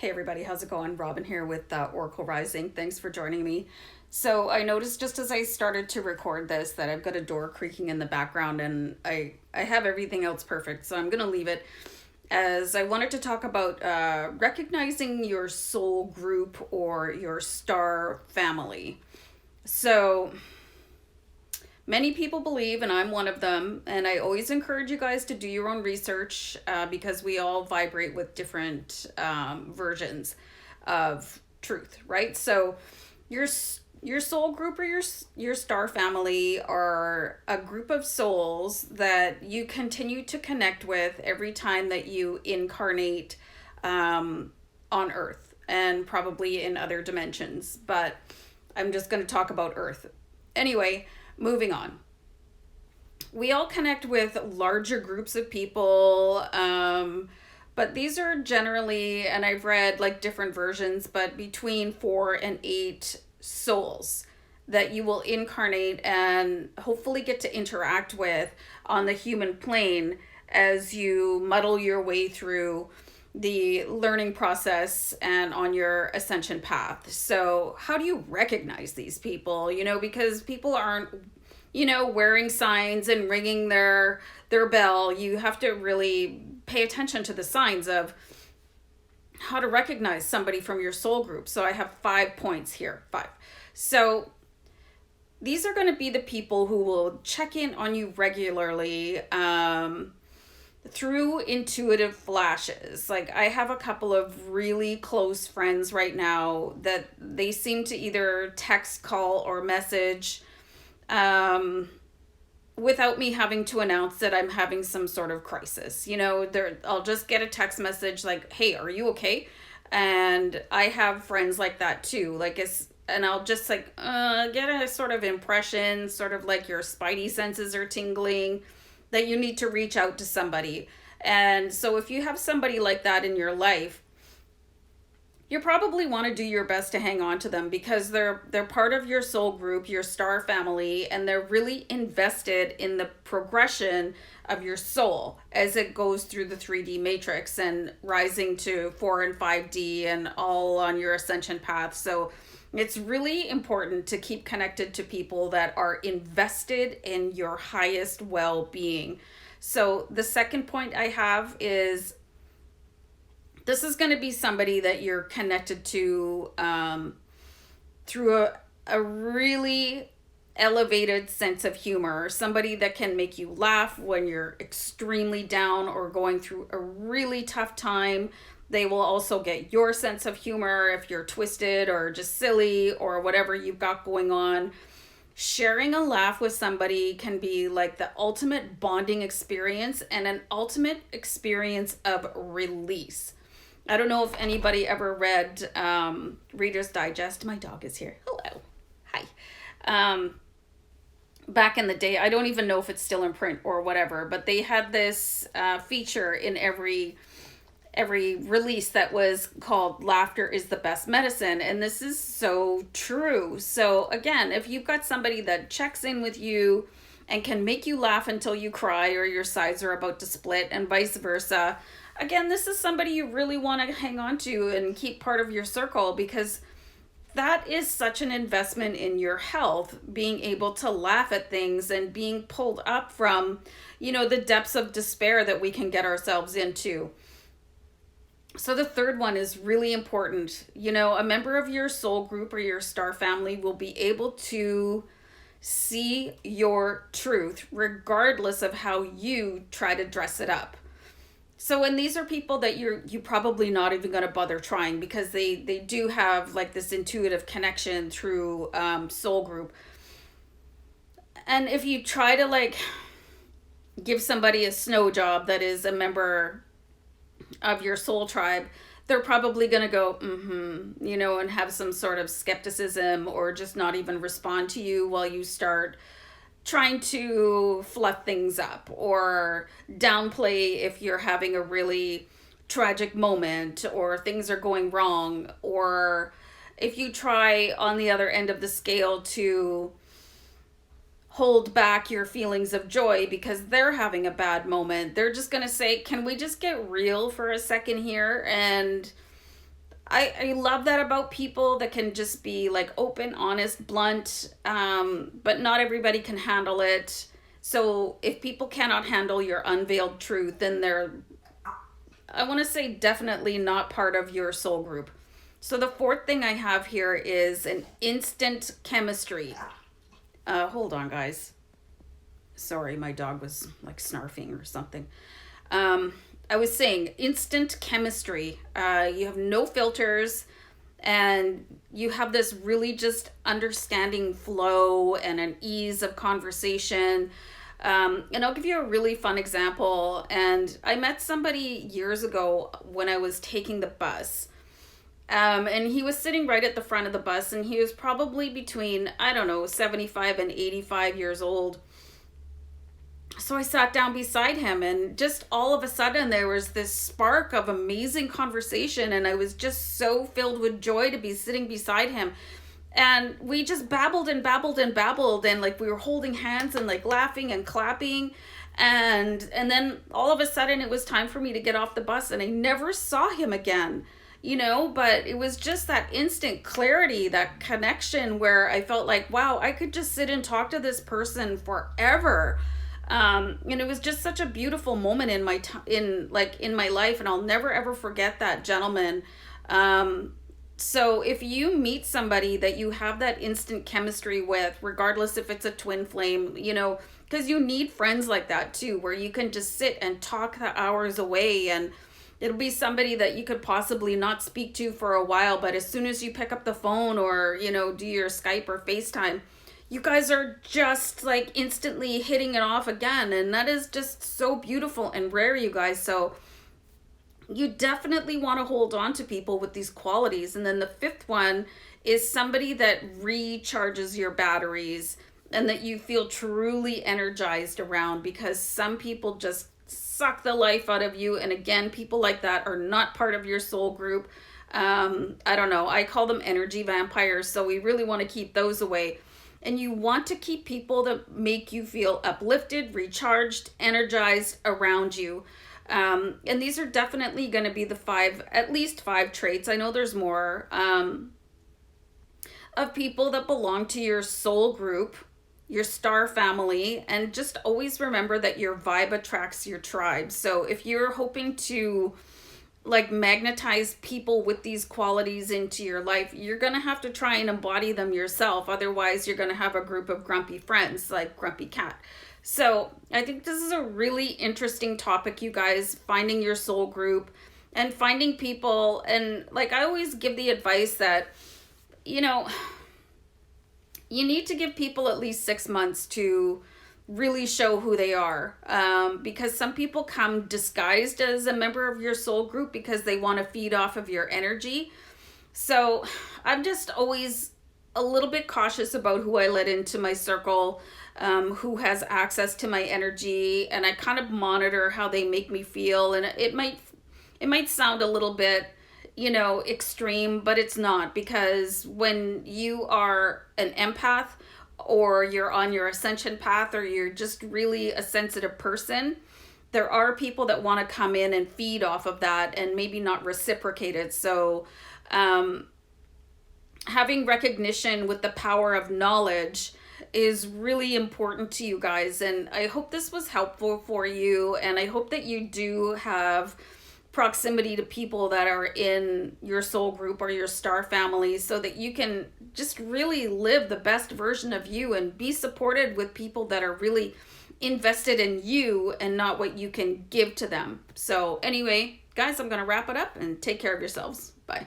Hey everybody, how's it going? Robin here with Oracle Rising. Thanks for joining me. So I noticed just as I started to record this that I've got a door creaking in the background and I have everything else perfect. So I'm going to leave it as I wanted to talk about recognizing your soul group or your star family. So many people believe, and I'm one of them, and I always encourage you guys to do your own research because we all vibrate with different versions of truth, right? So your your soul group or your star family are a group of souls that you continue to connect with every time that you incarnate on Earth and probably in other dimensions. But I'm just going to talk about Earth. Anyway, moving on. We all connect with larger groups of people, but these are generally, and I've read like different versions, but between 4 and 8 souls that you will incarnate and hopefully get to interact with on the human plane as you muddle your way through the learning process and on your ascension path. So, how do you recognize these people? Because people aren't, wearing signs and ringing their bell. You have to really pay attention to the signs of how to recognize somebody from your soul group. So, I have 5 points here. 5. So, these are going to be the people who will check in on you regularly, through intuitive flashes. Like, I have a couple of really close friends right now that they seem to either text, call, or message without me having to announce that I'm having some sort of crisis. I'll just get a text message like, "Hey, are you okay?" And I have friends like that too. And I'll just get a sort of impression, sort of like your spidey senses are tingling, that you need to reach out to somebody. And so if you have somebody like that in your life, you probably want to do your best to hang on to them because they're part of your soul group, your star family, and they're really invested in the progression of your soul as it goes through the 3D matrix and rising to 4 and 5D and all on your ascension path. So it's really important to keep connected to people that are invested in your highest well-being. So the second point I have is this is going to be somebody that you're connected to through a really elevated sense of humor, somebody that can make you laugh when you're extremely down or going through a really tough time. They will also get your sense of humor if you're twisted or just silly or whatever you've got going on. Sharing a laugh with somebody can be like the ultimate bonding experience and an ultimate experience of release. I don't know if anybody ever read Reader's Digest. My dog is here. Hello. Hi. Back in the day, I don't even know if it's still in print or whatever, but they had this feature in every release that was called "Laughter is the Best Medicine," and this is so true. So again, if you've got somebody that checks in with you and can make you laugh until you cry or your sides are about to split and vice versa, again, this is somebody you really want to hang on to and keep part of your circle because that is such an investment in your health, being able to laugh at things and being pulled up from, the depths of despair that we can get ourselves into. So the third one is really important. A member of your soul group or your star family will be able to see your truth regardless of how you try to dress it up. So, and these are people that you probably not even going to bother trying because they do have like this intuitive connection through soul group. And if you try to give somebody a snow job that is a member of your soul tribe, they're probably going to go, and have some sort of skepticism or just not even respond to you while you start trying to fluff things up or downplay if you're having a really tragic moment or things are going wrong, or if you try on the other end of the scale to hold back your feelings of joy because they're having a bad moment. They're just going to say, "Can we just get real for a second here?" And I love that about people that can just be like open, honest, blunt, but not everybody can handle it. So if people cannot handle your unveiled truth, then they're, I want to say, definitely not part of your soul group. So the fourth thing I have here is an instant chemistry. Hold on, guys. Sorry, my dog was like snarfing or something. I was saying instant chemistry. You have no filters, and you have this really just understanding flow and an ease of conversation. And I'll give you a really fun example. And I met somebody years ago when I was taking the bus. And he was sitting right at the front of the bus, and he was probably between, I don't know, 75 and 85 years old. So I sat down beside him, and just all of a sudden there was this spark of amazing conversation, and I was just so filled with joy to be sitting beside him. And we just babbled and babbled and babbled, and like we were holding hands and like laughing and clapping. And then all of a sudden it was time for me to get off the bus, and I never saw him again. But it was just that instant clarity, that connection where I felt like, wow, I could just sit and talk to this person forever. And it was just such a beautiful moment in my life, and I'll never ever forget that gentleman. So if you meet somebody that you have that instant chemistry with, regardless if it's a twin flame, because you need friends like that too, where you can just sit and talk the hours away, and it'll be somebody that you could possibly not speak to for a while, but as soon as you pick up the phone or, do your Skype or FaceTime, you guys are just like instantly hitting it off again. And that is just so beautiful and rare, you guys. So you definitely want to hold on to people with these qualities. And then the fifth one is somebody that recharges your batteries and that you feel truly energized around, because some people just suck the life out of you. And again, people like that are not part of your soul group. I don't know. I call them energy vampires. So we really want to keep those away. And you want to keep people that make you feel uplifted, recharged, energized around you. And these are definitely going to be at least five traits. I know there's more, of people that belong to your soul group, your star family. And just always remember that your vibe attracts your tribe. So if you're hoping to like magnetize people with these qualities into your life, you're going to have to try and embody them yourself. Otherwise, you're going to have a group of grumpy friends like Grumpy Cat. So I think this is a really interesting topic, you guys, finding your soul group and finding people. And like I always give the advice that, you need to give people at least 6 months to really show who they are, because some people come disguised as a member of your soul group because they want to feed off of your energy. So I'm just always a little bit cautious about who I let into my circle, who has access to my energy, and I kind of monitor how they make me feel. And it might sound a little bit extreme, but it's not, because when you are an empath, or you're on your ascension path, or you're just really a sensitive person, there are people that want to come in and feed off of that and maybe not reciprocate it. So having recognition with the power of knowledge is really important to you guys. And I hope this was helpful for you. And I hope that you do have proximity to people that are in your soul group or your star family, so that you can just really live the best version of you and be supported with people that are really invested in you and not what you can give to them. So anyway, guys, I'm going to wrap it up, and take care of yourselves. Bye.